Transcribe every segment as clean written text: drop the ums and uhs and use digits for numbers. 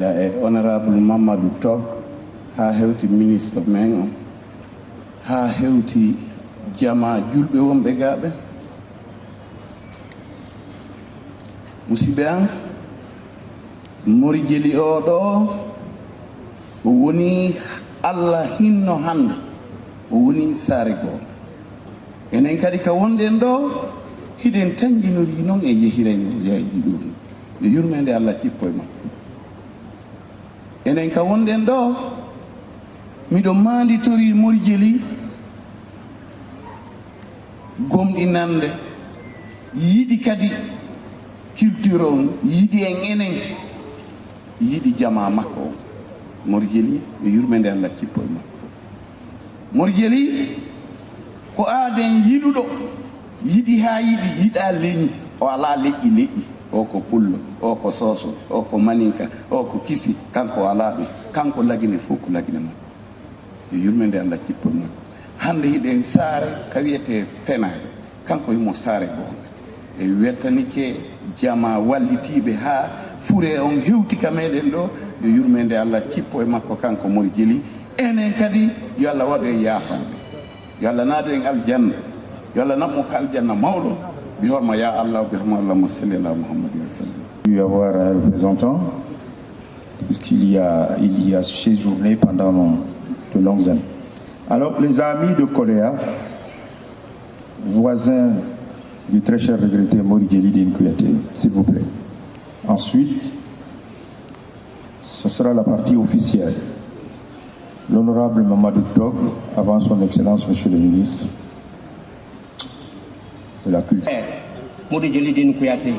gilla e honorable Mamadou Tog ha hewti ministre men on ha hewti jama julɓe wonɓe gaaɓe musidɓe an Mori Jeli oɗo o woni Allah hinno hande o woni saare goo enen kadi ka wonɗen ɗo hiɗen tanjinori noon e yehirayno yaaji ɗum yo yurmede Allah cippo e makko enen ka wonɗen ɗo miɗo manditori Mori Jeli gomɗinande yiɗi kadi culture on yiɗi en enen yiɗi jama makko o Mori Jeli yo yurmede Allah cippo e makko Mori Jeli ko aaden yiɗuɗo yiɗi ha yiɗi yiɗa leñi o ala leƴƴi o ko pullo o ko soso o ko maninka o ko kisi kanko ala ɗum kanko lagine fof ko lagine makko yo yurmede Allah cippo e makko hande hiɗen saare ka wiyete Fenade kanko yimo saare gonga e weltanike jama wallitiɓe ha fure on hewti ka meɗen ɗo yo yurmede Allah cippo e makko kanko Mori Jeli enen kadi yo Allah waɗo e yaafanɓe yo Allah naado en aljanna yo Allah naɓmo ko aljanna mawɗo bi horma ya Allah bi horma Allahumma salli ala Muhammad wa sallam. Il y avoir un représentant puisqu'il y a séjourné pendant de longues années. Alors les amis de Koléa, voisins du très cher regretté Mori Jeli Dine Kouyaté, s'il vous plaît. Ensuite, ce sera la partie officielle. L'honorable Mamadou Tog, avant son excellence, monsieur le ministre de la culture. Mori Jeli Dine Kouyaté,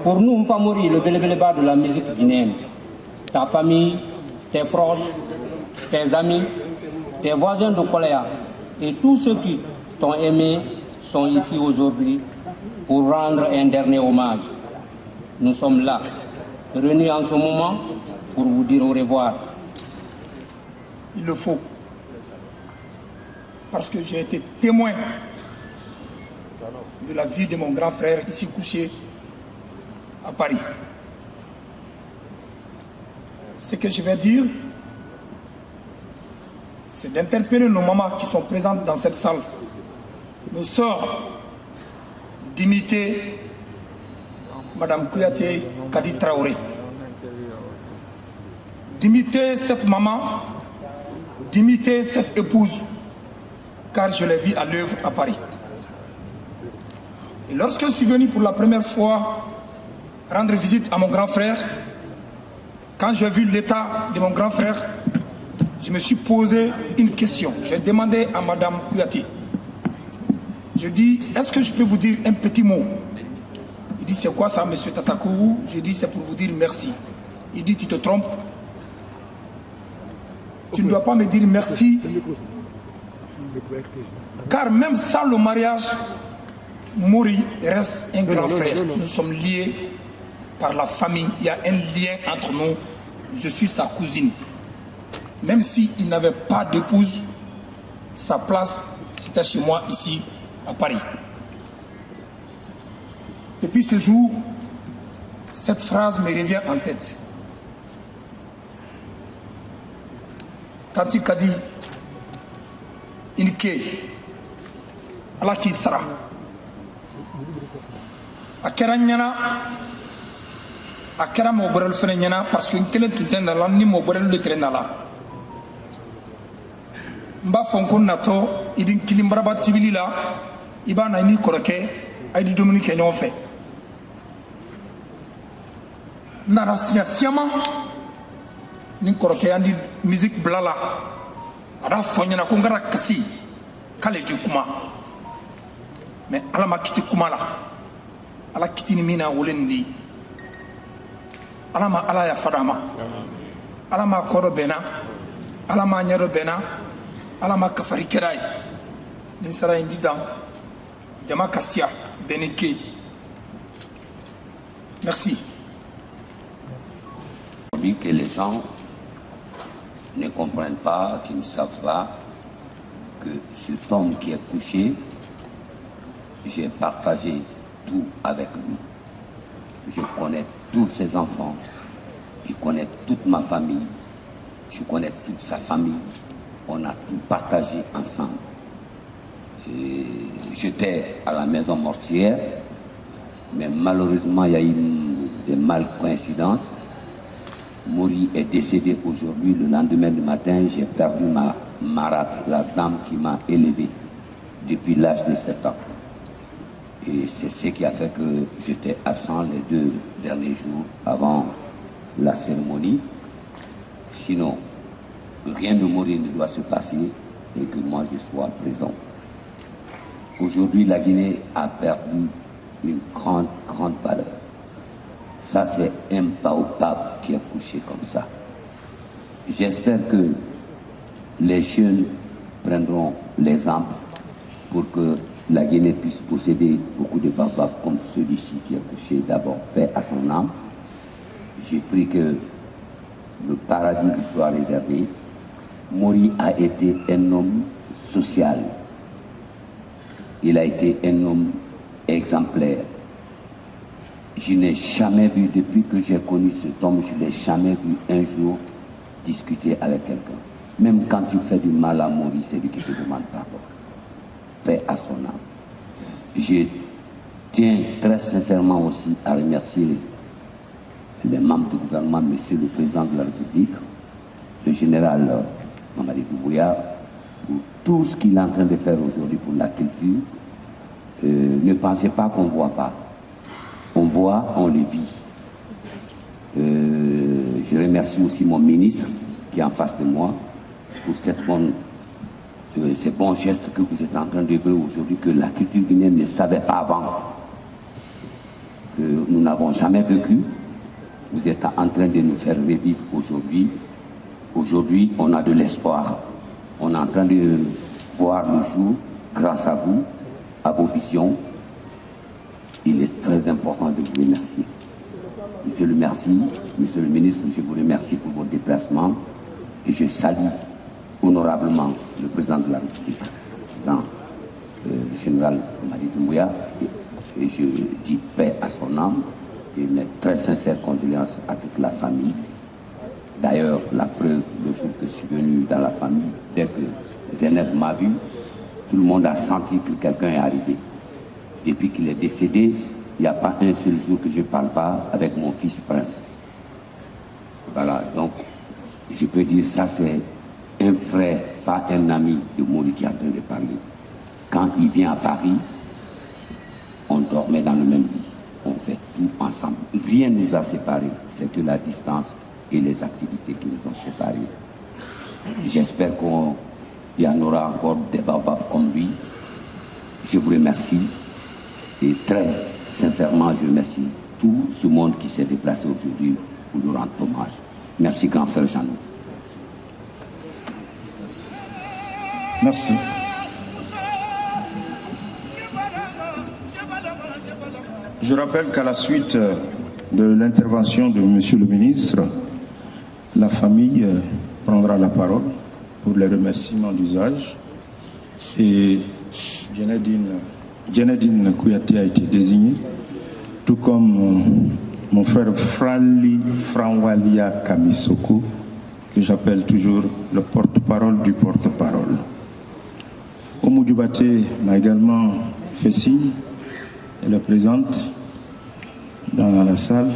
pour nous, Mfamori, le bélébéléba de la musique guinéenne, ta famille, tes proches, tes amis, tes voisins de Koléa et tous ceux qui t'ont aimé sont ici aujourd'hui pour rendre un dernier hommage. Nous sommes là, réunis en ce moment pour vous dire au revoir. Il le faut, parce que j'ai été témoin de la vie de mon grand frère ici couché à Paris. Ce que je vais dire, c'est d'interpeller nos mamans qui sont présentes dans cette salle, nos sœurs, d'imiter Madame Kouyaté Kadi Traoré, d'imiter cette maman, d'imiter cette épouse, car je l'ai vue à l'œuvre à Paris. Et lorsque je suis venu pour la première fois rendre visite à mon grand frère, quand j'ai vu l'état de mon grand frère, je me suis posé une question. J'ai demandé à Madame Kouyaté, je dis, est-ce que je peux vous dire un petit mot? Il dit, c'est quoi ça, monsieur Tatakourou? Je dis, c'est pour vous dire merci. Il dit, tu te trompes. Tu ne dois pas me dire merci. Car même sans le mariage, Mori reste un grand frère. Nous sommes liés par la famille. Il y a un lien entre nous. Je suis sa cousine. Même s'il n'avait pas d'épouse, sa place, c'était chez moi, ici, à Paris. Depuis ce jour, cette phrase me revient en tête. Quand il a dit, Inke, Allah qui sera. A kɛra ɲɛna a kɛra mɔgɔ wɛrɛw fɛnɛ ɲɛna parce que n kelen tun tɛ na la ni mɔgɔ wɛrɛw de tɛrɛ na la n b'a fɔ n ko natɔ i di kili baraba tibili la i b'a na i n'i kɔrɔkɛ a ye di dumuni kɛ ɲɔgɔn fɛ n nana siɲɛ siyama ni n kɔrɔkɛ an di musique bila la a b'a fɔ n ɲɛna ko n kana kasi k'ale di kuma mais ala ma kiti kuma la ala kitini mina wolendi ala ma ala ya fadama ala ma koro bena ala ma nyaro bena ala ma kafari keray ni sara indi dan jama kasia benike merci. Que les gens ne comprennent pas, qui ne savent pas que cet homme qui est couché, j'ai partagé tout avec lui. Je connais tous ses enfants. Il connaît toute ma famille, je connais toute sa famille. On a tout partagé ensemble. J'étais à la maison mortuaire, mais malheureusement, il y a eu des malcoïncidences. Mori est décédé aujourd'hui. Le lendemain du matin, j'ai perdu ma marâtre, la dame qui m'a élevé depuis l'âge de 7 ans. Et c'est ce qui a fait que j'étais absent les 2 derniers jours avant la cérémonie. Sinon, rien de Mori ne doit se passer et que moi je sois présent. Aujourd'hui, la Guinée a perdu une grande valeur. Ça, c'est impalpable qui est couché comme ça. J'espère que les jeunes prendront l'exemple pour que la Guinée puisse posséder beaucoup de baobabs comme celui-ci qui est couché. D'abord, paix à son âme. J'ai pris que le paradis lui soit réservé. Mori a été un homme social. Il a été un homme exemplaire. Je n'ai jamais vu, depuis que j'ai connu cet homme, je n'ai jamais vu un jour discuter avec quelqu'un. Même quand tu fais du mal à Mori, c'est lui qui te demande pardon. Paix à son âme. Je tiens très sincèrement aussi à remercier les membres du gouvernement, monsieur le président de la République, le général Mamadi Doumbouya, pour tout ce qu'il est en train de faire aujourd'hui pour la culture. Ne pensez pas qu'on ne voit pas. On voit, on le vit. Je remercie aussi mon ministre qui est en face de moi pour ces bons gestes que vous êtes en train de faire aujourd'hui, que la culture guinéenne ne savait pas avant, que nous n'avons jamais vécu. Vous êtes en train de nous faire revivre aujourd'hui. Aujourd'hui, on a de l'espoir. On est en train de voir le jour grâce à vous, à vos visions. Il est très important de vous remercier. Monsieur le ministre, je vous remercie pour votre déplacement et je salue honorablement le président de la République, le général Mamadi Doumbouya, et je dis paix à son âme et mes très sincères condoléances à toute la famille. D'ailleurs, la preuve, le jour que je suis venu dans la famille, dès que Zeynep m'a vu, tout le monde a senti que quelqu'un est arrivé. Depuis qu'il est décédé, il n'y a pas un seul jour que je ne parle pas avec mon fils Prince. Voilà, donc je peux dire ça, c'est un frère, pas un ami de Mori qui est en train de parler. Quand il vient à Paris, on dormait dans le même lit. On fait tout ensemble. Rien ne nous a séparés, c'est que la distance et les activités qui nous ont séparés. J'espère qu'il y en aura encore des baobabs comme lui. Je vous remercie et très sincèrement, je remercie tout ce monde qui s'est déplacé aujourd'hui pour nous rendre hommage. Merci, grand frère Jeannot. Merci. Je rappelle qu'à la suite de l'intervention de Monsieur le ministre, la famille prendra la parole pour les remerciements d'usage et Djenedine Kouyaté a été désigné, tout comme mon frère Frali Franwalia Kamisoko, que j'appelle toujours le porte-parole du porte-parole. Oumou Diobaté m'a également fait signe. Elle est présente dans la salle.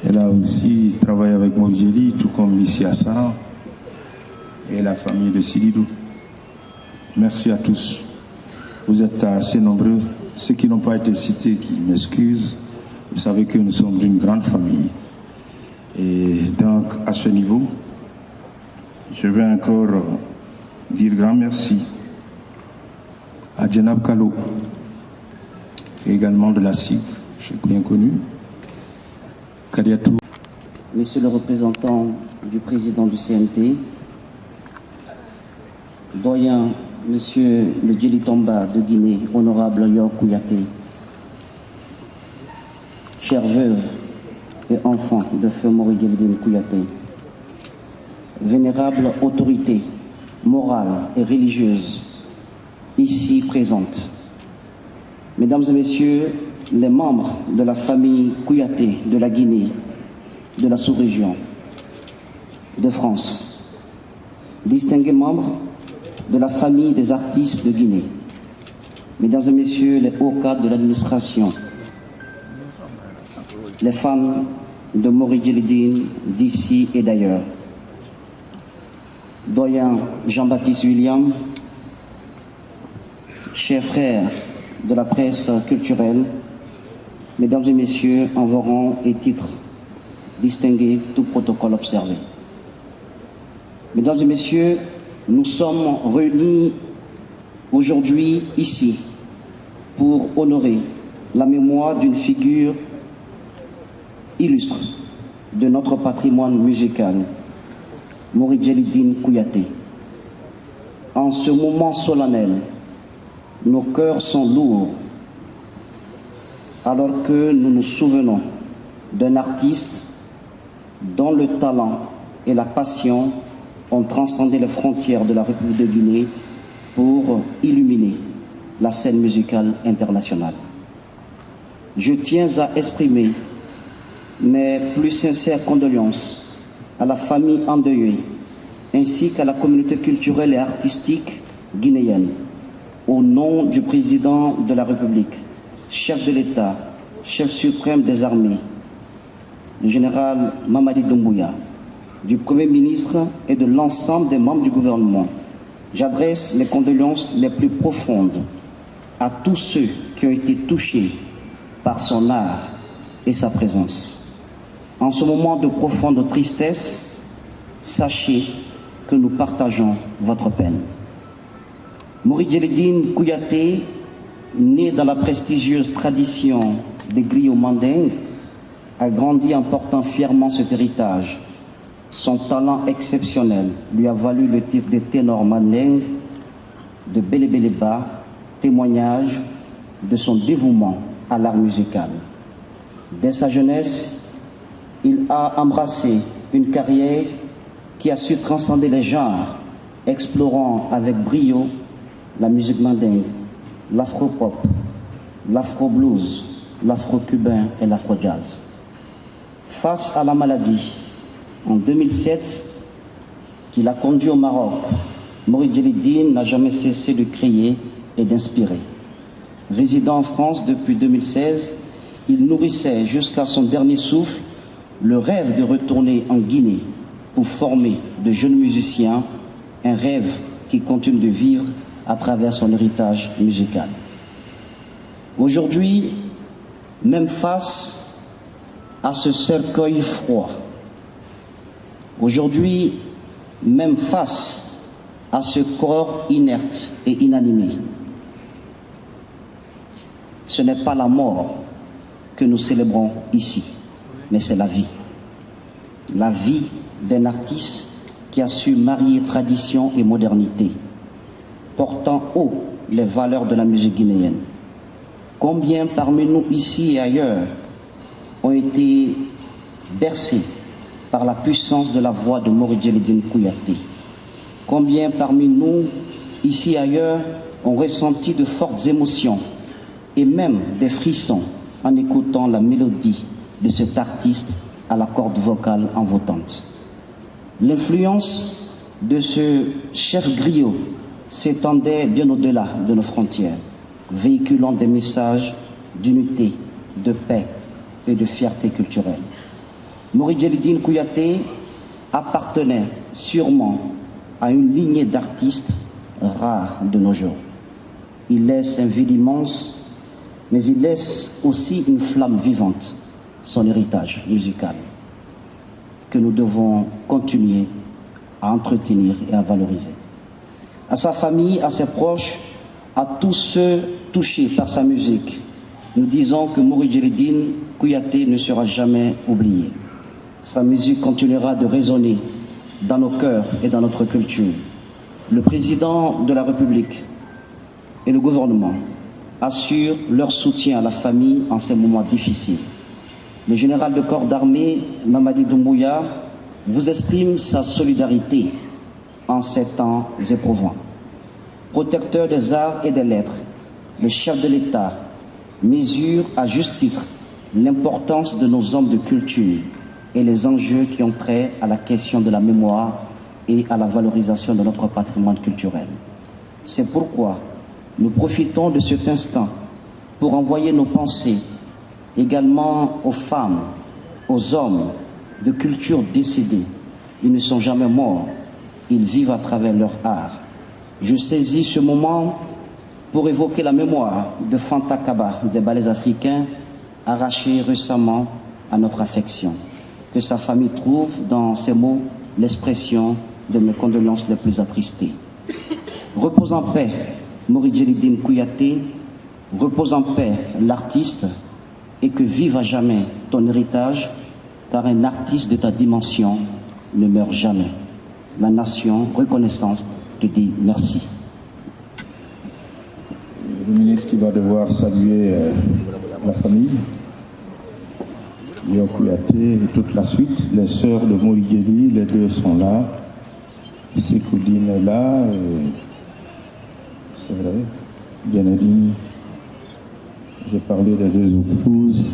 Elle a aussi travaillé avec Mokjeli, tout comme Missi Assaran et la famille de Sididou. Merci à tous. Vous êtes assez nombreux. Ceux qui n'ont pas été cités, qui m'excusent. Vous savez que nous sommes d'une grande famille. Et donc, à ce niveau, je vais encore dire grand merci à Djenab Kalo, également de la SIG, j'ai bien connu. Kadiatou. Monsieur le représentant du président du CNT, doyen Monsieur le Djelitomba de Guinée, honorable Yor Kouyaté, chers veuves et enfants de feu Mori Djelidine Kouyaté, vénérable autorité morale et religieuse ici présente, mesdames et messieurs les membres de la famille Kouyaté de la Guinée, de la sous-région de France, distingués membres de la famille des artistes de Guinée, mesdames et messieurs les hauts cadres de l'administration, les fans de Mori Djellidine d'ici et d'ailleurs, doyen Jean-Baptiste William, chers frères de la presse culturelle, mesdames et messieurs, en vos rangs et titres distingués, tout protocole observé. Mesdames et messieurs, nous sommes réunis aujourd'hui ici pour honorer la mémoire d'une figure illustre de notre patrimoine musical, Mori Djellidine Kouyaté. En ce moment solennel, nos cœurs sont lourds alors que nous nous souvenons d'un artiste dont le talent et la passion ont transcendé les frontières de la République de Guinée pour illuminer la scène musicale internationale. Je tiens à exprimer mes plus sincères condoléances à la famille endeuillée ainsi qu'à la communauté culturelle et artistique guinéenne. Au nom du président de la République, chef de l'État, chef suprême des armées, le général Mamadi Doumbouya, du Premier ministre et de l'ensemble des membres du gouvernement, j'adresse mes condoléances les plus profondes à tous ceux qui ont été touchés par son art et sa présence. En ce moment de profonde tristesse, sachez que nous partageons votre peine. Mori Djellidine Kouyaté, né dans la prestigieuse tradition des griots mandingues, a grandi en portant fièrement cet héritage. Son talent exceptionnel lui a valu le titre de ténor mandingue de Bélébéléba, témoignage de son dévouement à l'art musical. Dès sa jeunesse, il a embrassé une carrière qui a su transcender les genres, explorant avec brio la musique mandingue, l'afro-pop, l'afro-blues, l'afro-cubain et l'afro-jazz. Face à la maladie, en 2007, qui l'a conduit au Maroc, Mori Djellidine n'a jamais cessé de créer et d'inspirer. Résidant en France depuis 2016, il nourrissait jusqu'à son dernier souffle le rêve de retourner en Guinée pour former de jeunes musiciens, un rêve qui continue de vivre à travers son héritage musical. Aujourd'hui, même face à ce cercueil froid, aujourd'hui, même face à ce corps inerte et inanimé, ce n'est pas la mort que nous célébrons ici, mais c'est la vie. La vie d'un artiste qui a su marier tradition et modernité, portant haut les valeurs de la musique guinéenne. Combien parmi nous ici et ailleurs ont été bercés par la puissance de la voix de Mori Djellidine Kouyaté? Combien parmi nous ici et ailleurs ont ressenti de fortes émotions et même des frissons en écoutant la mélodie de cet artiste à la corde vocale envoûtante? L'influence de ce chef griot s'étendait bien au-delà de nos frontières, véhiculant des messages d'unité, de paix et de fierté culturelle. Mori Djellidine Kouyaté appartenait sûrement à une lignée d'artistes rares de nos jours. Il laisse un vide immense, mais il laisse aussi une flamme vivante, son héritage musical, que nous devons continuer à entretenir et à valoriser. À sa famille, à ses proches, à tous ceux touchés par sa musique, nous disons que Mori Djellidine Kouyaté ne sera jamais oublié. Sa musique continuera de résonner dans nos cœurs et dans notre culture. Le président de la République et le gouvernement assurent leur soutien à la famille en ces moments difficiles. Le général de corps d'armée, Mamadi Doumbouya, vous exprime sa solidarité en ces temps éprouvants. Protecteur des arts et des lettres, le chef de l'État mesure à juste titre l'importance de nos hommes de culture et les enjeux qui ont trait à la question de la mémoire et à la valorisation de notre patrimoine culturel. C'est pourquoi nous profitons de cet instant pour envoyer nos pensées également aux femmes, aux hommes de culture décédés. Ils ne sont jamais morts, ils vivent à travers leur art. Je saisis ce moment pour évoquer la mémoire de Fanta Kaba, des ballets africains, arrachés récemment à notre affection. Que sa famille trouve dans ces mots l'expression de mes condoléances les plus attristées. Repose en paix, Mori Djelidine Kouyaté, repose en paix l'artiste, et que vive à jamais ton héritage, car un artiste de ta dimension ne meurt jamais. La nation reconnaissante te dit merci. Le ministre qui va devoir saluer la famille, Léo Kouyaté et toute la suite, les sœurs de Mori Djeli, les deux sont là. Sekoudine est là, c'est vrai. Bienadine, j'ai parlé des deux épouses.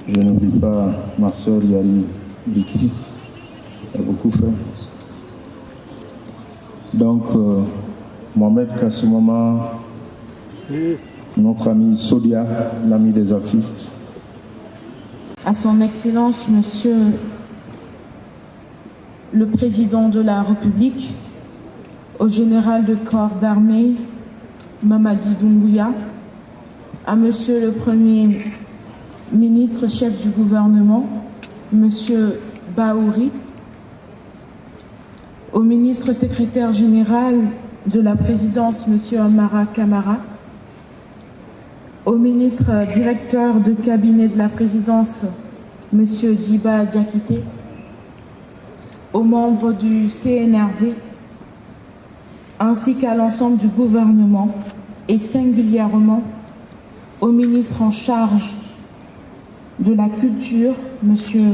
Je n'oublie pas ma sœur Yari Biki, qui a beaucoup fait. Donc, Mohamed Kassoumama, notre ami Sodia, l'ami des artistes. À son Excellence, Monsieur le Président de la République, au Général de corps d'armée, Mamadi Doumbouya, à Monsieur le Premier ministre chef du gouvernement, Monsieur Baouri, au ministre secrétaire général de la présidence, Monsieur Amara Kamara, au ministre directeur de cabinet de la présidence, Monsieur Djiba Diakité, aux membres du CNRD, ainsi qu'à l'ensemble du gouvernement et singulièrement au ministre en charge de la culture, Monsieur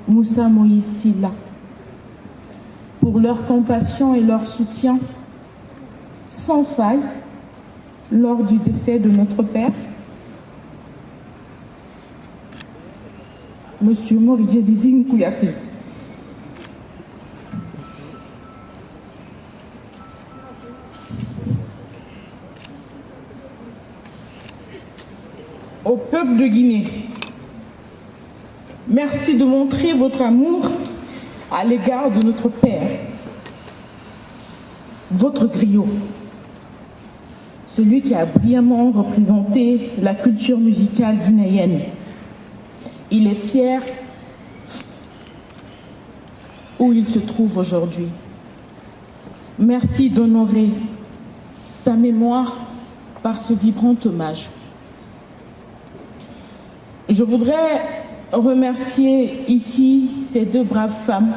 Moussa Moïse Silla, pour leur compassion et leur soutien sans faille lors du décès de notre père, Monsieur Mori Djelidine Kouyaté. Au peuple de Guinée, merci de montrer votre amour à l'égard de notre père, votre griot, celui qui a brillamment représenté la culture musicale guinéenne. Il est fier où il se trouve aujourd'hui. Merci d'honorer sa mémoire par ce vibrant hommage. Je voudrais remercier ici ces deux braves femmes,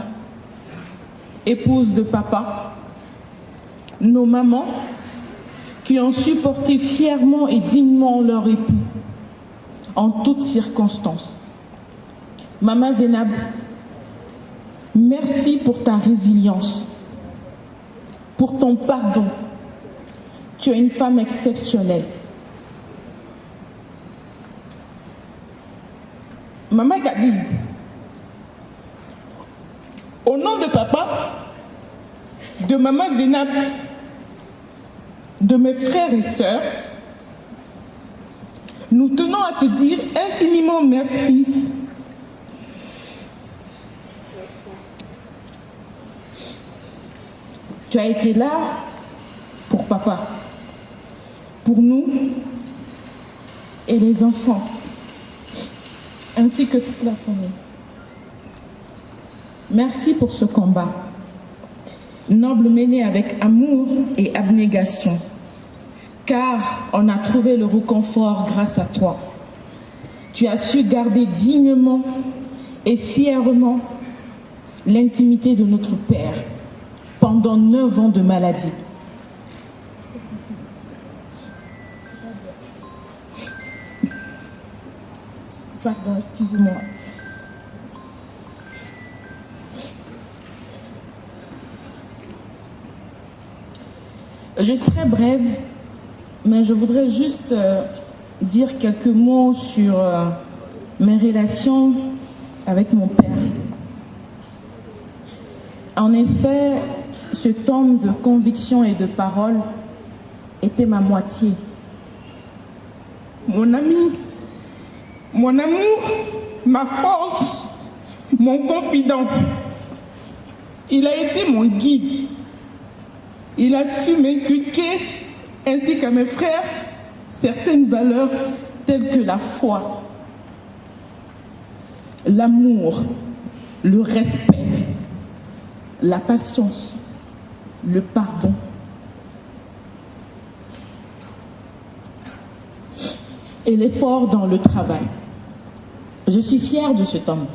épouses de papa, nos mamans, qui ont supporté fièrement et dignement leur époux en toutes circonstances. Maman Zénab, merci pour ta résilience, pour ton pardon. Tu es une femme exceptionnelle. Maman Kadi, au nom de papa, de maman Zénab, de mes frères et sœurs, nous tenons à te dire infiniment merci. Tu as été là pour papa, pour nous et les enfants, ainsi que toute la famille. Merci pour ce combat, noble mené avec amour et abnégation, car on a trouvé le réconfort grâce à toi. Tu as su garder dignement et fièrement l'intimité de notre Père pendant 9 ans de maladie. Pardon, excusez-moi. Je serai brève, mais je voudrais juste dire quelques mots sur mes relations avec mon père. En effet, cet homme de conviction et de parole était ma moitié. Mon ami, mon amour, ma force, mon confident. Il a été mon guide. Il a su m'inculquer, ainsi qu'à mes frères, certaines valeurs telles que la foi, l'amour, le respect, la patience, le pardon. Et l'effort dans le travail. Je suis fière de cet homme.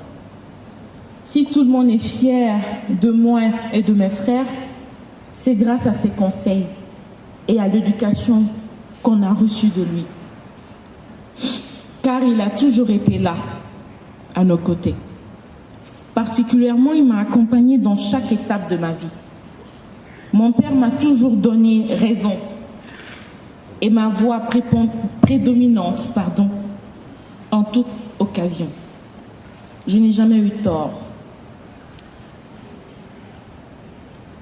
Si tout le monde est fier de moi et de mes frères, c'est grâce à ses conseils et à l'éducation qu'on a reçue de lui. Car il a toujours été là, à nos côtés. Particulièrement, il m'a accompagnée dans chaque étape de ma vie. Mon père m'a toujours donné raison et ma voix prédominante, en toute occasion. Je n'ai jamais eu tort.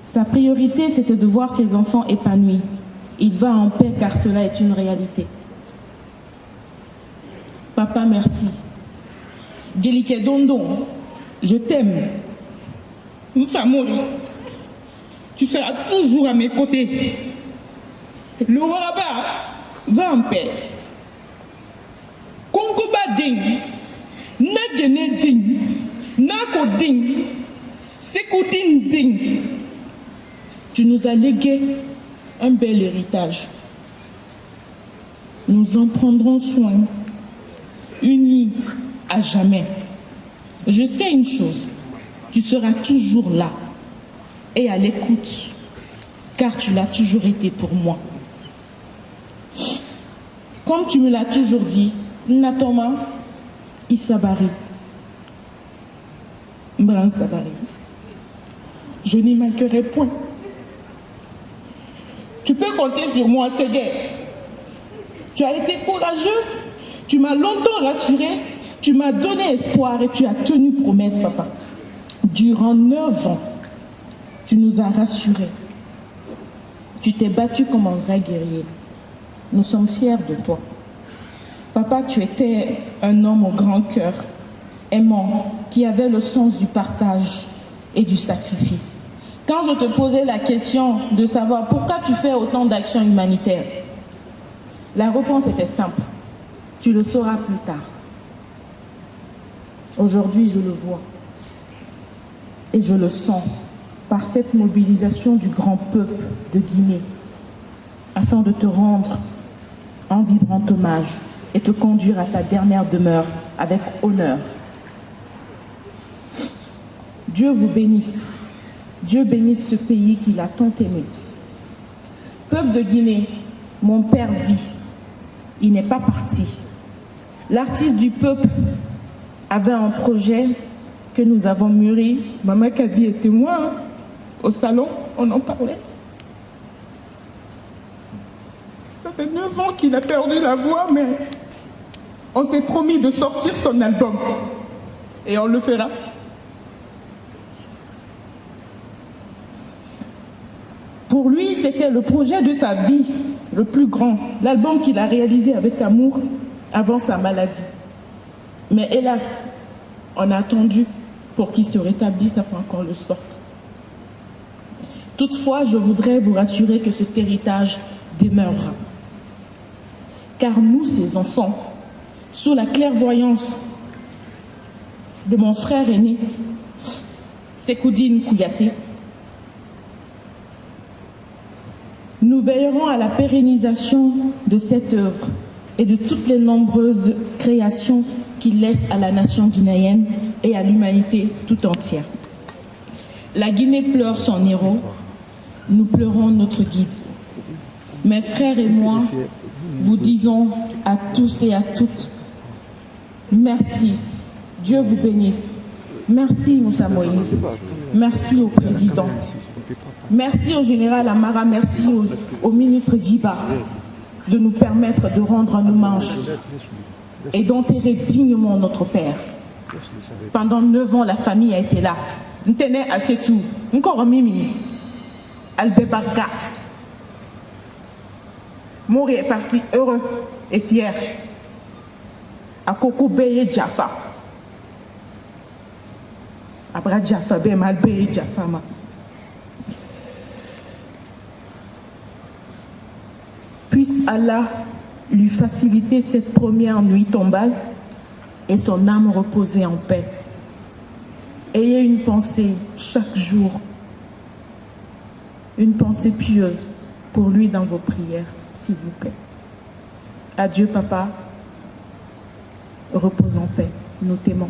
Sa priorité, c'était de voir ses enfants épanouis. Il va en paix car cela est une réalité. Papa, merci. Djelike Dondon, je t'aime. Mfamori, tu seras toujours à mes côtés. Le Waraba va en paix. Kongoba ding, Nadjene ding, Nako ding, Sekoudine ding. Tu nous as légué un bel héritage. Nous en prendrons soin, unis à jamais. Je sais une chose, tu seras toujours là et à l'écoute, car tu l'as toujours été pour moi. Comme tu me l'as toujours dit, Natoma Isabari, Mbran Sabari, je n'y manquerai point. Tu peux compter sur moi, Ségué. Tu as été courageux, tu m'as longtemps rassuré, tu m'as donné espoir et tu as tenu promesse, papa. Durant 9 ans, tu nous as rassurés. Tu t'es battu comme un vrai guerrier. Nous sommes fiers de toi. Papa, tu étais un homme au grand cœur, aimant, qui avait le sens du partage et du sacrifice. Quand je te posais la question de savoir pourquoi tu fais autant d'actions humanitaires, la réponse était simple. Tu le sauras plus tard. Aujourd'hui, je le vois et je le sens par cette mobilisation du grand peuple de Guinée afin de te rendre un vibrant hommage et te conduire à ta dernière demeure avec honneur. Dieu vous bénisse. Dieu bénisse ce pays qu'il a tant aimé. Peuple de Guinée, mon père vit. Il n'est pas parti. L'artiste du peuple avait un projet que nous avons mûri. Maman Kadi était moi, au salon, on en parlait. Ça fait 9 ans qu'il a perdu la voix, mais on s'est promis de sortir son album. Et on le fera. Pour lui, c'était le projet de sa vie, le plus grand, l'album qu'il a réalisé avec amour avant sa maladie. Mais hélas, on a attendu pour qu'il se rétablisse afin qu'on le sorte. Toutefois, je voudrais vous rassurer que cet héritage demeurera. Car nous, ses enfants, sous la clairvoyance de mon frère aîné, Sekoudine Kouyaté, nous veillerons à la pérennisation de cette œuvre et de toutes les nombreuses créations qu'il laisse à la nation guinéenne et à l'humanité tout entière. La Guinée pleure son héros, nous pleurons notre guide. Mes frères et moi, vous disons à tous et à toutes, merci, Dieu vous bénisse. Merci Moussa Moïse, merci au président. Merci au général Amara, merci au ministre Djiba de nous permettre de rendre un hommage et d'enterrer dignement notre père. Pendant 9 ans, la famille a été là. Ntene Asetou, Nkoro Mimi, Albebarga. Mori est parti heureux et fier. À Koko Beye Jaffa. Abra Jaffa, Bemal Beye Jaffa. Puisse Allah lui faciliter cette première nuit tombale et son âme reposer en paix. Ayez une pensée chaque jour, une pensée pieuse pour lui dans vos prières, s'il vous plaît. Adieu, papa. Repose en paix. Nous t'aimons.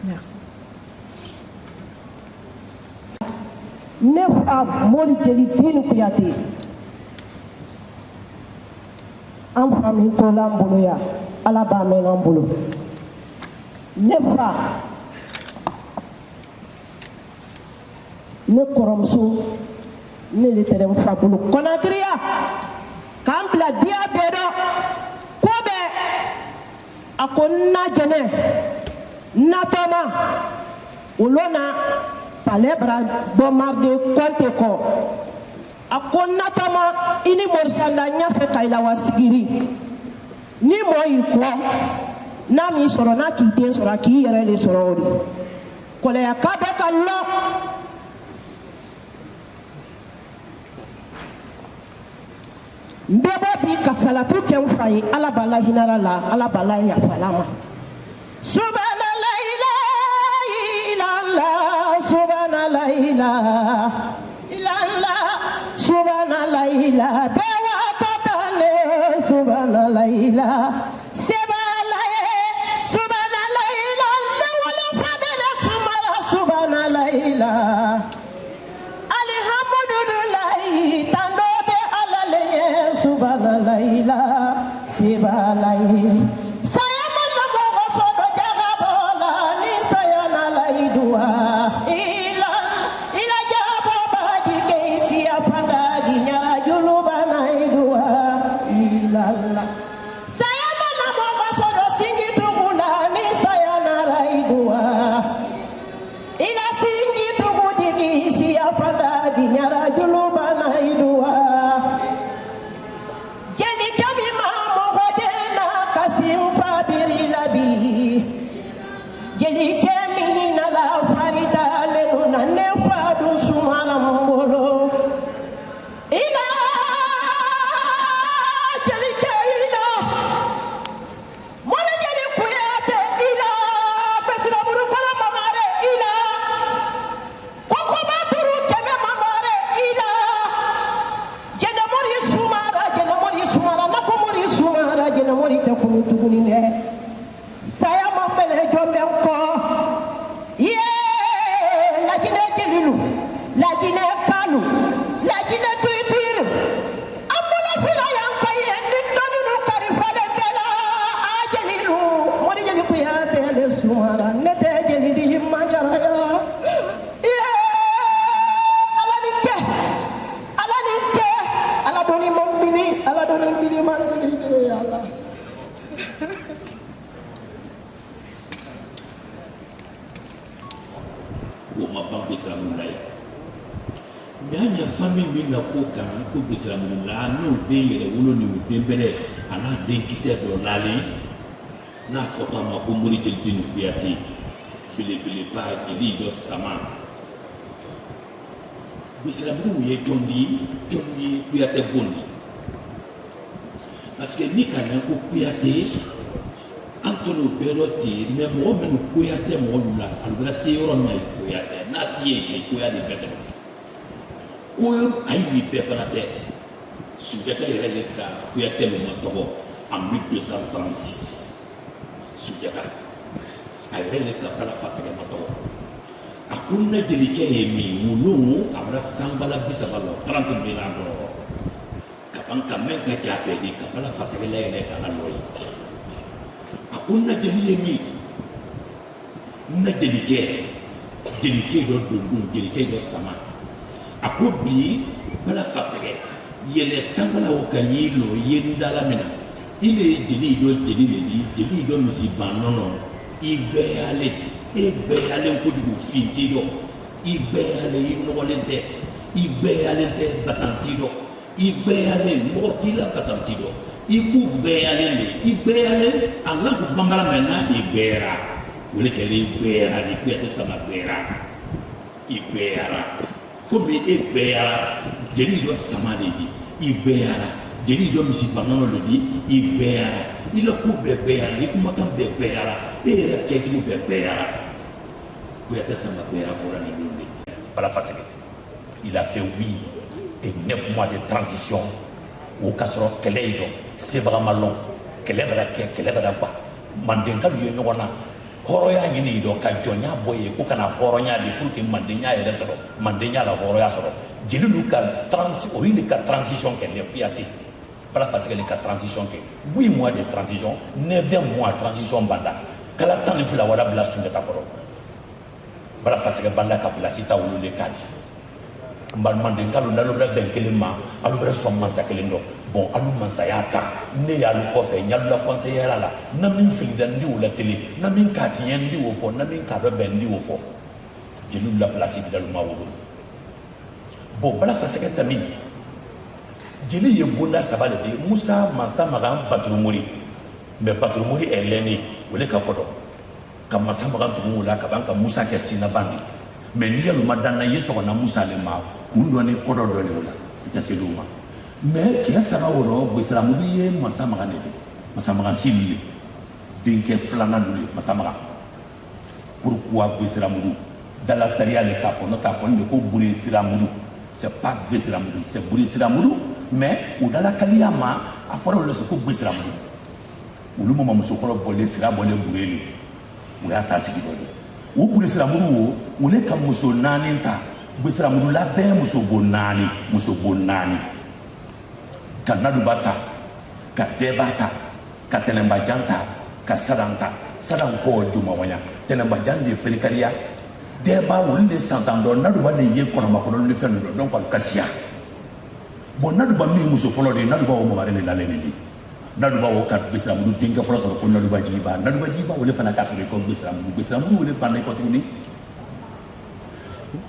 Merci. An fa min tola n bolo yan ala b'a mɛn an bolo ne fa ne kɔrɔmuso ne le tɛ n fa bolo kɔnɔkiriya k'an bila diya bɛɛ dɔn ko bɛɛ a ko na jɛnɛ natɔma olu na palais bara bombarde kɔnte kɔ a ko natɔma i ni morisanda ɲɛfɛ kayilawa sigiri ni mɔɔ y'i kɔ n'a m'i sɔrɔ n'a k'i den sɔrɔ a k'i yɛrɛ de sɔrɔ o de kɔlɛya ka bɛ ka lɔ n bɛ bɔ bi ka salatu kɛ n fa ye ala b'a la hinɛra la ala b'a la yafala ma subhanallah subhanallah subhanallah bewa tatale subhanallah subhanallah wala fadala subhanallah alhamdulillah tanobe alale subhanallah subhanallah saya manago sodo jagabola ni saya nalai dua n'a fɔ k'a ma ko Mori Jeli Kuyate belebeleba jeli dɔ sama bisilamugu ye jɔn ye Kuyate bon de parce que ni ka mɛn ko Kuyate an tɔn'o bɛɛ dɔ ten mais mɔgɔ minnu Kuyate mɔgɔ ninnu la a bɛ se yɔrɔ min na ye Kuyate n'a ti ye Kuyate de bɛɛ sɔrɔ ko a yi bɛɛ fana tɛ Sunjata yɛrɛ de ka Kuyate min ma tɔgɔ en 1236 Sunjata a yɛrɛ de ka bala fasɛgɛ ma tɔgɔ a ko na jelikɛ ye min wulu a bɛra sanbala 30 la 30 bin na dɔ ka ban ka mɛn ka ja bɛɛ de ka bala fasɛgɛ la yɛrɛ ka na nɔ ye a ko na jeli ye min na jelikɛ dɔ don jelikɛ dɔ sama a ko bi bala fasɛgɛ yɛlɛ sanbala o kan y'i lɔ ye n dala min na il est jeli dɔ jeli de di jeli dɔ misi ban nɔnɔ i bɛɛ y'ale kojugu finti dɔ i bɛɛ y'ale i nɔgɔlen tɛ i bɛɛ y'ale tɛ basanti dɔ i bɛɛ y'ale mɔgɔ t'i la basanti dɔ i k'u bɛɛ y'ale de i bɛɛ y'ale a n'a ko banbara mɛ n'a i bɛɛra o de kɛlen i bɛɛra ni kuyate sama bɛɛra i bɛɛra komi e bɛɛra jeli dɔ sama de di i bɛɛra jeli dɔ misi banaw de di i bɛɛra i la ko bɛɛ bɛɛra i kumakan bɛɛ bɛɛra e yɛrɛ kɛcogo bɛɛ bɛɛra kuyate sama bɛɛra fɔra ni min de Bala Faseke il a fait 8 et 9 mois de transition o ka sɔrɔ kɛlɛ yi dɔn sebaga ma lɔn kɛlɛ bɛ kɛ kɛlɛ bɛ ba mandenkaw ye ɲɔgɔn na hɔrɔnya ɲini yi dɔn ka jɔnya bɔ ye ko kana hɔrɔnya de pour que mandenya yɛrɛ sɔrɔ mandenya la hɔrɔnya sɔrɔ jeli n'u ka o yi ka transition kɛ les Kuyate Bala Faseke ka transition kɛ 8 mois de transition 9 mois transition banda kala 12 wala bila Sunjata kɔrɔ Bala Faseke banda ka place ta wololen ka di mandenkaw n'alu bɛ bɛn kelen ma alu bɛ sɔn mansa kelen dɔ bon alu mansaya ta ne y'alu kɔfɛ n y'alu la conseillère la na min filila n di o la télé na min k'a tiɲɛ n di o fɔ na min k'a bɛ bɛn n di o fɔ jeliw la place bilalu ma wolo bon Bala Faseke tami jeli ye bonda saba de di Musa Mansa Magan Baturumori mais Baturumori est l'aîné o le ka kɔdɔ ka Mansa Magan tugu o la ka ban ka Musa kɛ sinabandi mais n'i y'alu ma danna ye sɔgɔna Musa le ma kun dɔ ni kɔdɔ dɔ de o la i tɛ se l'o ma mais kɛlɛ saba wɔrɔ Gbesiramudu ye Mansa Magan de ye Mansa Magan Sili ye denkɛ filanan dɔ ye Mansa Magan pourquoi Gbesiramudu dalatariya le k'a fɔ n'o t'a fɔ ne ko Bure Siramudu c'est pas Gbesiramudu c'est Bure Siramudu mais o dalakaliya ma a fɔra olu ko Gbesiramudu olu ma musokɔrɔ bɔlen sira bɔlen Bure le o y'a ta sigi dɔ de o Bure Siramudu o le ka muso 4 ta Gbesiramudu la bɛɛ muso bon 4 ka Naduba ta ka Dɛba ta ka Tɛnɛnbajan ta ka Sadan ta Sadan kɔ Jumawanya Tɛnɛnbajan de ye ferekariya Dɛba olu de sansan dɔ Naduba de ye kɔnɔmakɔnɔ ni fɛn dɔ donc ka siya bon Naduba min muso fɔlɔ de Naduba o mamare de lalen de Naduba o ka Gbesiramudu denkɛ fɔlɔ sɔrɔ ko Naduba Jigiba o le fana ka feere ko Gbesiramudu o le banna kɔ tuguni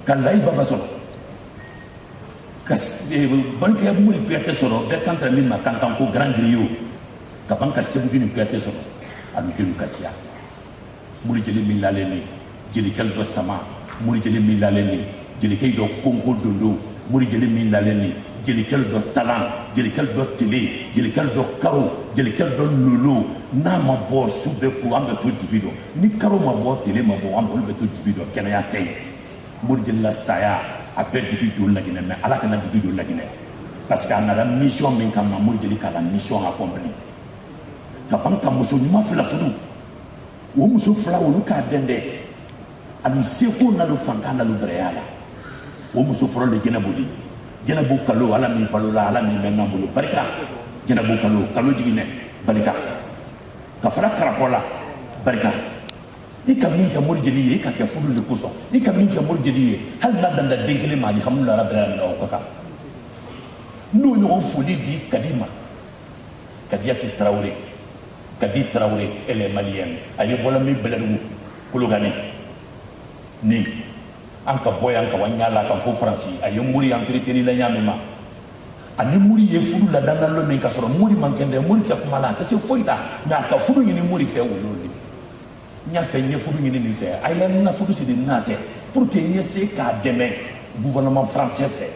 ka Layi Baba sɔrɔ ka Bankɛ Mori Kuyate sɔrɔ bɛɛ kan tɛ min ma kan ko Grand Griot ka ban ka Sebudini Kuyate sɔrɔ a bɛ denw ka siya Mori jeli min lalen ni jelikɛ dɔ sama Mori jeli min lalen ni jelikɛ dɔ Konko Dondo Mori jeli min lalen ni jelikɛ dɔ Talan jelikɛ dɔ Tele jelikɛ dɔ Karo jelikɛ dɔ Lolo n'a ma bɔ su bɛɛ ko an bɛ to dibi dɔ ni Karo ma bɔ Tele ma bɔ an bɛ to dibi dɔ kɛnɛya tɛ yen Mori jeli la saya a bɛɛ dibi don laginɛ mais Ala kana dibi don laginɛ parce que a nana mission min kama Mori jeli k'a la mission accomplie ka ban ka muso ɲuman fila furu o muso fila olu k'a dɛndɛ ani seko n'alu fanka n'alu bɛrɛya la o muso fɔlɔ de Jɛnɛbu de Jɛnɛbu kalo Ala min balola Ala min bɛ n'an bolo barika Jɛnɛbu kalo jiginɛ barika ka fara Karakɔ la barika i ka min kɛ Mori jeli ye i ka kɛ furu de kosɔn i ka min kɛ Mori jeli ye hali n'a danna den kelen ma alhamdulilahi rabbil alamin o ka kan n'o ɲɔgɔn foli di Kadi ma Kadiyatu Tarawele Kadi Tarawele elle est malienne a ye bɔla min Bɛlɛdugu Kolokani ni an ka bɔ yan ka wa ɲala kan fo Faransi a ye Mori entretenu la ɲa min ma ani Mori ye furu la dandan min ka sɔrɔ Mori man kɛn dɛ Mori tɛ kuma la a tɛ se foyi la mais a ka furu ɲini Mori fɛ wolo de n y'a fɛ n ye furu ɲini nin fɛ a ye n ka furu siri n'a tɛ pour que n ye se k'a dɛmɛ gouvernement français fɛ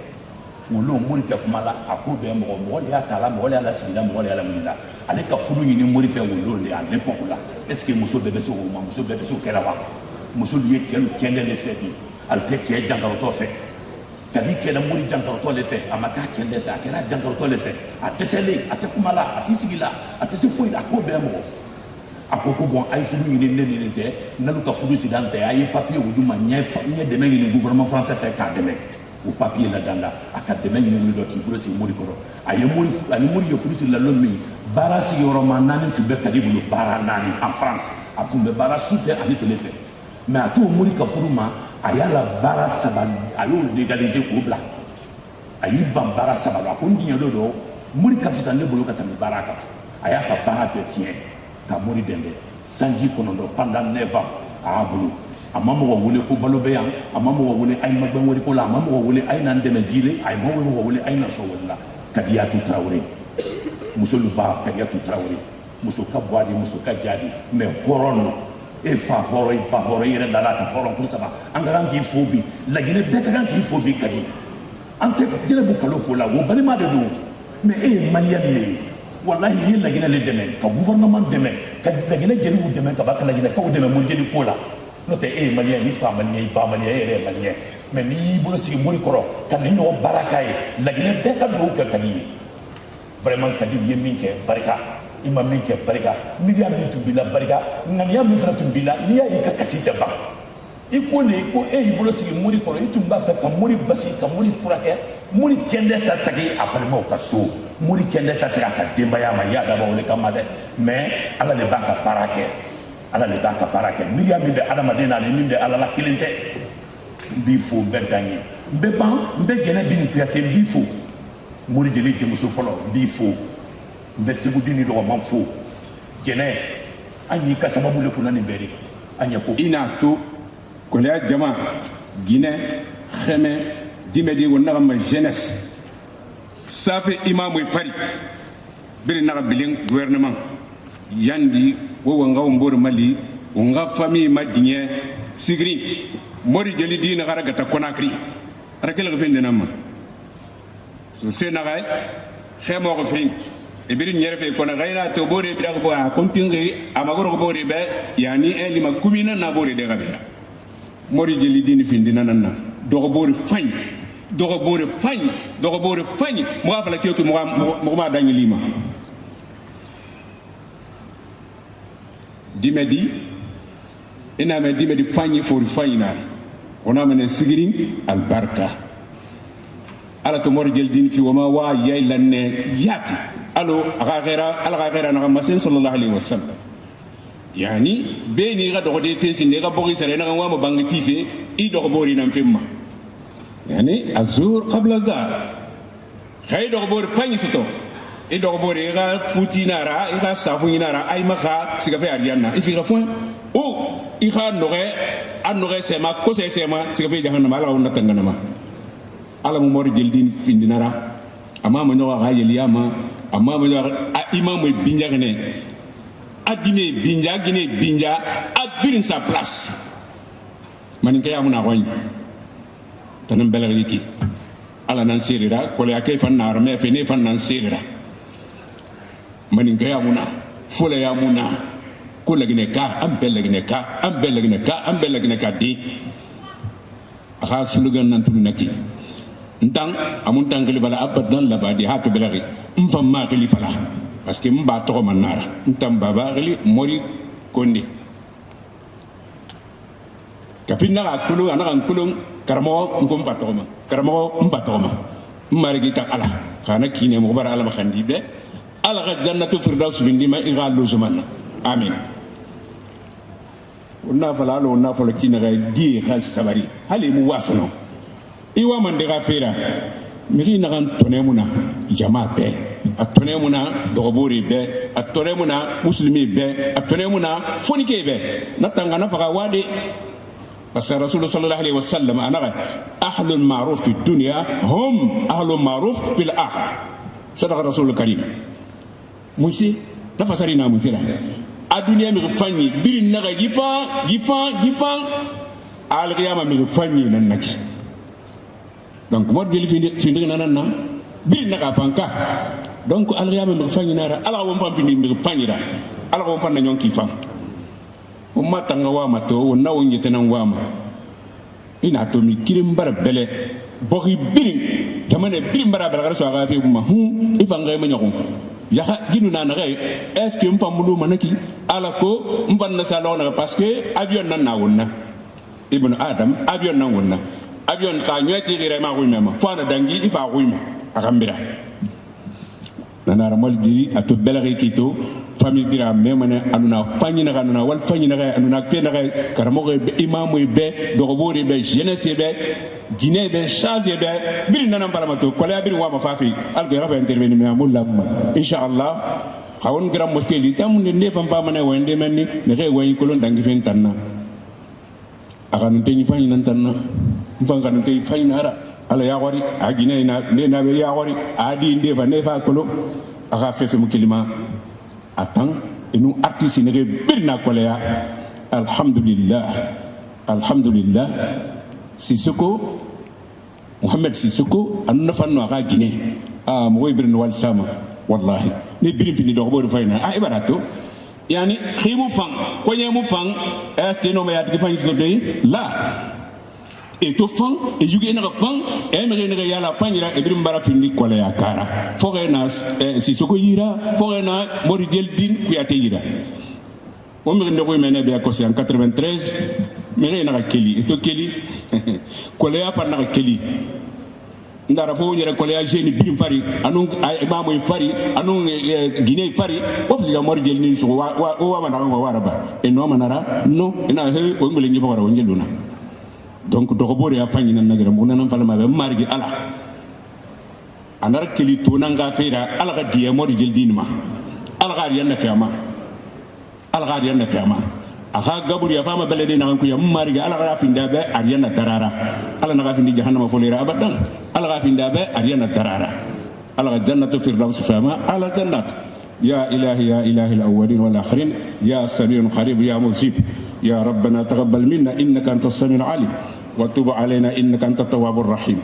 wolo Mori tɛ kuma la a ko bɛɛ mɔgɔ de y'a ta la mɔgɔ de y'a lasigi la mɔgɔ de y'a lawuli ale ka furu ɲini Mori fɛ wolo de à l'époque la est ce que muso bɛɛ bɛ se k'o ma muso bɛɛ bɛ se k'o kɛra wa muso ye cɛ kɛnɛ de fɛ bi ale tɛ cɛ jankarotɔ fɛ Kadi kɛra Mori jankarotɔ de fɛ a ma k'a kɛnɛ fɛ a kɛra jankarotɔ de fɛ a dɛsɛlen a tɛ kuma la a tɛ sigi la a tɛ se foyi la a ko bɛɛ mɔgɔ a ko ko bon a ye furu ɲini ne nin tɛ n'alu ka furu siri an tɛ a ye papier o d'u ma n ye dɛmɛ ɲini gouvernement français fɛ k'a dɛmɛ o papier la dan la a ka dɛmɛ ɲini wuli dɔ k'i bolo sigi Mori kɔrɔ ani Mori ye furu siri la don min baara sigiyɔrɔma 4 tun bɛ Kadi bolo baara 4 en France a tun bɛ baara su fɛ ani tile fɛ mais a t'o Mori ka furu ma a y'a la baara 3 a y'o légaliser k'o bila a y'i ban baara 3 la a ko n diɲɛ don Mori ka fisa ne bolo ka tɛmɛ baara kan a y'a ka baara bɛɛ tiɲɛ ka Mori dɛmɛ sanji konondo pendant 9 ans a bulu amma mo wole ko balobe yan amma mo wole ay magban wori ko la amma mo wole ay nan deme jile ay mo wole ay na so wala kadiyatu trawre musolu ba kadiyatu trawre muso ka boadi muso ka jadi mais horono e fa horo ba horo yere dala ta horo ko saba angara ngi fobi lagine be ka ngi fobi kadi ante jele bu kalo fola wo bali ma de do mais e malien ne wallahi yella gina le deme ka gouvernement deme ka lagine jeli bu deme ka ba ka lagine ka deme mo jeli ko la no te e malien ni fa malien ba malien e malien mais ni bu si mo koro kan ni no baraka e lagine be ka do ka kadi vraiment kadi yemin ke baraka imam min ke baraka niya min tubila baraka ngania min fara tubila niya ka kasita ba iko ne ko e yibulo sigi muri ko itum ba fa ka muri basi ka muri furake muri kende ta sagi apal mo ka so muri kende ta sagi ka demba ya ma ya da ba wole kamade mais ala le baka parake ala le baka parake niya min de adama de na le min de ala la kilinte bi fo be dangi be ban be gene bi ni kuyate bi fo muri jeli de muso folo bi fo be sigudini do man fo gene anyi ka sababu le kunani beri anya ko ina to kolya jama Guinée xeme dimedi wona ma jeunesse safe imam e Paris biri na bilin gouvernement yandi wo wanga mbor Mali wanga famille madinye sigri mori jeli dina garaga ta Conakry rakela ko fende namma so senegal xemo ko fin e biri nyere fe ko na gaina to bore bi da ko a kontingi amagoro ko bore be yani e lima kumina na bore de gabira mori jeli dini findi nanana dogo bore fagn mo afala kiyoki mo ma dañi lima dimedi ina me dimedi fagni for fagnar ona mene sigirin albarka ala to mori jeli dini fi wama wa yailanne yati alo agagera na masen sallallahu alaihi wasallam yani beni ga dogo de fesi ne ga bogi sare na ga wama bangati fe i dogo bori nan femma yani azur qabla dar khay dogo bori fani sito i dogo bori ga futi nara i ga safu nara ay maka siga fe ariana i fi ga fon o i ga noge sema ko sema siga fe jahannama ala wonna tangana ala mo mori jeldin findinara amma mo nyawa ga yeliyama amma mo imam e binjagane adine binja gine binja abirin sa place manin kay amuna goñ tanam belag yiki ala nan serira ko le akay fan nar me fe ne fan nan serira manin kay amuna fole amuna ko lagine ka am belag ne ka di aha sulugan nan tulu naki ntang amun tangli bala abadan la badi hatu belagi mfam ma kili fala parce que mba to manara ntam baba kili mori kondi kapinna ka kulu anaka kulu karamo ngom patoma karamo mpatoma marigi ta ala khana kine mo bara ala khandibe ala ga jannatu firdaus bindima inga luzumana amin onna fala lo onna fala kina ga di khas sabari hali mu wasano iwa mande ga fera miri na kan tonemuna jama be atonemuna dogobori be atonemuna muslimi be atonemuna fonike be natanga na faga wade parce que rasul sallallahu alaihi wasallam ana ahlul ma'ruf fi dunya hum ahlul ma'ruf fil akhirah sadaqa rasul karim musi da fasarina musira adunya mi fanyi birin naga gifa al qiyamah mi fanyi nan naki donc mo geli findi nanana bi naka fanka donc al qiyamah mi fanyi nara ala won pam findi mi fanyira ala won pan nyon ki fam o matanga wa mato wonna won yetena wama ina to mi kirim bar bele bogi birin tamane birin bara bala so aga fi buma ifanga ma nyako ya ginu na na est ce que mpamulu manaki ala ko mbanna salona parce que avion nan na wonna ibnu adam avion nan wonna avion ka nyati gire ma ko mema fana dangi ifa ko mema akambira nanara mal diri ato belari kito famille bira memane anuna fanyi na kanuna wal fanyi na anuna kena karamo be imamu be dogobori be jeunesse be Guinée be changer be bir nanam paramato ko la bir wa ma fafi algo rafa intervenir mais amul lam inshallah khawon gram mosquée li tam ne fam pa mané wende menni ne re wayi ko lon dangi fen tanna akan te ni fani nan tanna mfan kan te fani nara ala ya wari agine na ne na be ya wari adi inde fa ne fa kolo aka fefe mu kilima atan inu artiste ne re birna koleya alhamdulillah Sissoko Mohamed Sissoko anna fanno aka gine mo ibrin wal sama wallahi ne birin fini do bo fayna ibarato yani khimu fang ko nyemu fang est-ce que no ma yatki fang so dey la e to fang e yuge na fang e me ne yala fanyira e birin bara fini ko ya kara fo na Sissoko yira fo na mori del din ku yate yira o me ndo ko mena be ko en 93 me na keli e to keli ko ya fa na keli ndara fo nyere ko ya jeni birim fari anu imamu fari anu Guinée fari o fisiga mor jel ni so wa mana ngo waraba e no manara no ina he o ngule ngi fawara wonje duna donc do ko bore ya fanyi nan nagara mo nan fala mabe margi ala anar kili to nanga feera ala ga diye mor jel dinma ala ga yanna fiama aka gabur ya fama belede na ko ya margi ala ga finda be ariana tarara ala na ga findi jahannama folera abadan ala ga finda be ariana tarara ala ga jannatu firdaus fama ala jannat ya ilahi al-awwalin wal akhirin ya samiun qarib ya mujib ya rabbana taqabbal minna innaka antas samiul alim wa tub alaina innaka antat tawwabur rahim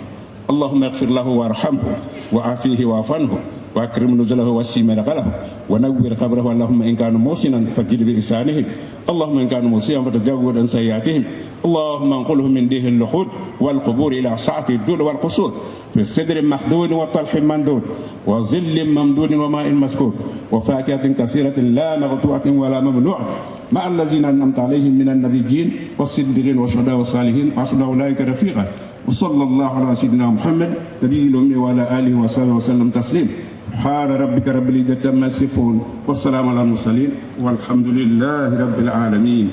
allahumma ighfir lahu warhamhu wa afihi wa afanhu wa akrim nuzulahu wa simana qalahu wa nawwir qabrahu allahumma in kana musinan fajid bi isanihi اللهم إن كانوا مصيبا فتجاوز عن سيئاتهم اللهم انقلهم من ديه اللحود والقبور إلى سعة الدول والقصور في السدر مخدود والطلح ممدود وظل ممدود وماء مسكوب وفاكهة كثيرة لا مقطوعة ولا ممنوعة مع الذين أنعمت عليهم من النبيين والصديقين والشهداء والصالحين وحسن أولئك رفيقا وصلى الله على سيدنا محمد نبي الأمي وعلى آله وصحبه وسلم تسليم سبحان ربك رب العزة عما يصفون والسلام على المرسلين والحمد لله رب العالمين.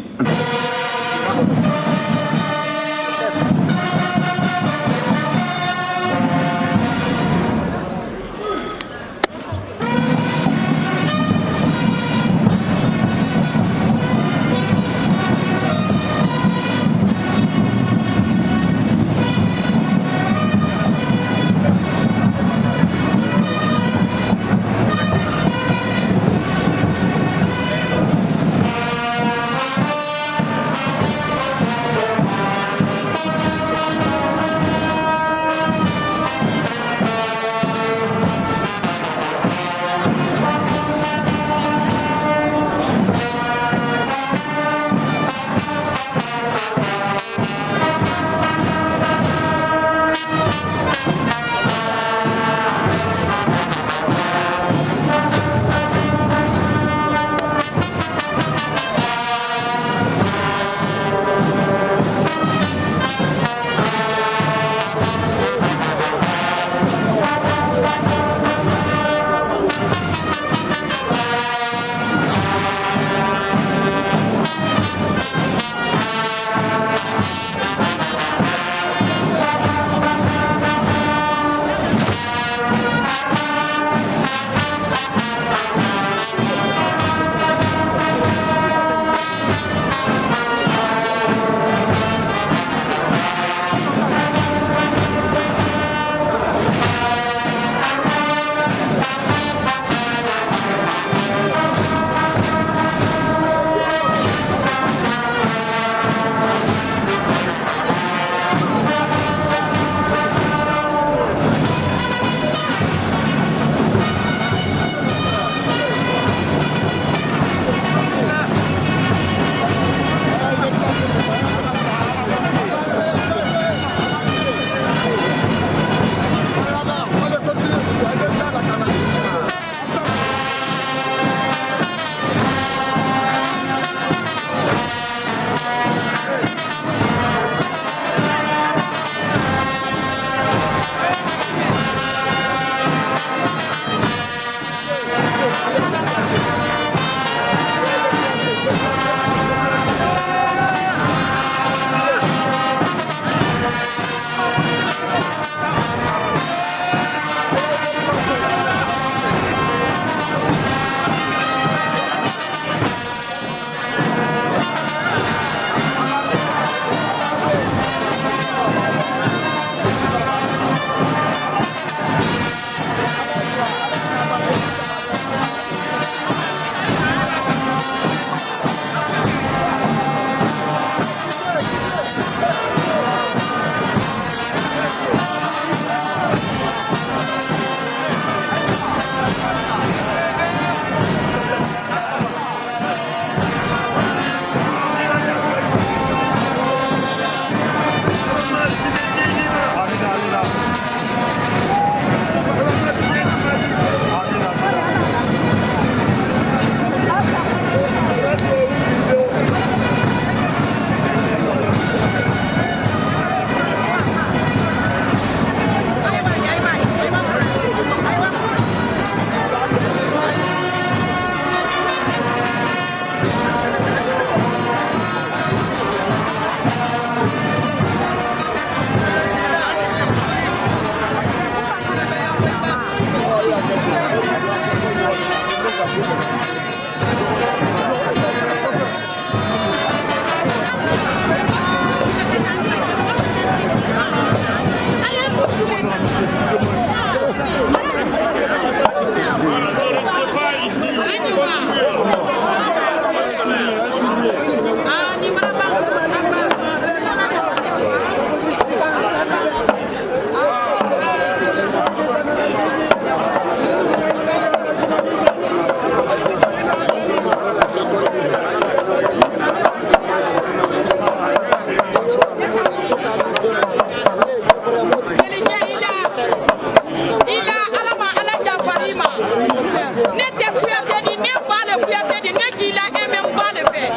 il a même pas le fait.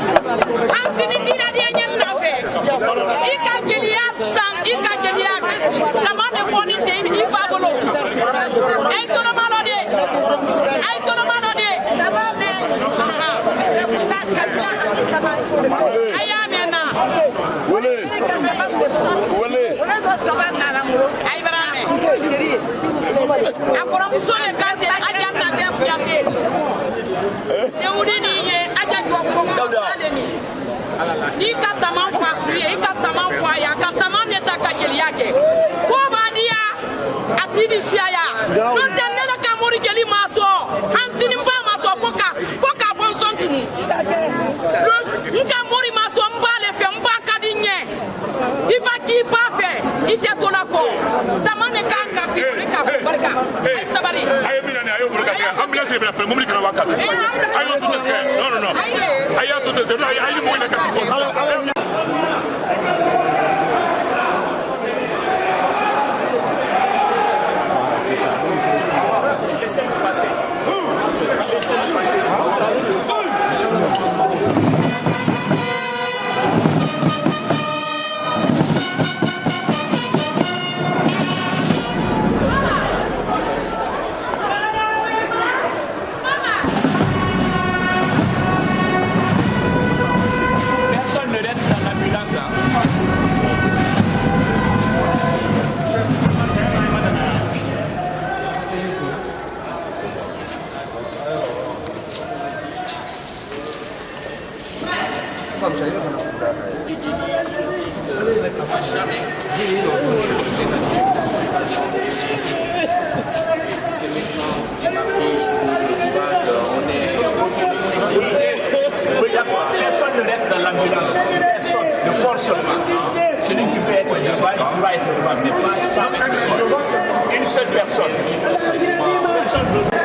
Ensuite, il a dit qu'il n'a fait. Il a dit il a la main de bonité, il va voler. Et tout le monde a dit. Et tout le monde a dit. Aïe, maintenant. Akora musole kande aja na de kuyate se udini ye aja do ko ale ni katama kwa suye katama kwa ya katama neta ka jeli yake ko badia atidi siaya no denela ka mori jeli mato hansini mba mato foka bon sontuni nka mori mato mbale fe mba kadinye iba ki ba fe ite to la ko tamane ka ka fi ka barka ay sabari ay minane ayo burka ska ambulance be pe mumri kana waka ayo to ska no ayo to de zero ayo mo ina kasi ko Personne ne reste dans l'ambulance. Personne. Le corps seulement. Celui qui veut être devant, il pourra être devant, mais pas sans être devant. Une seule personne. Personne ne...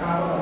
Ah,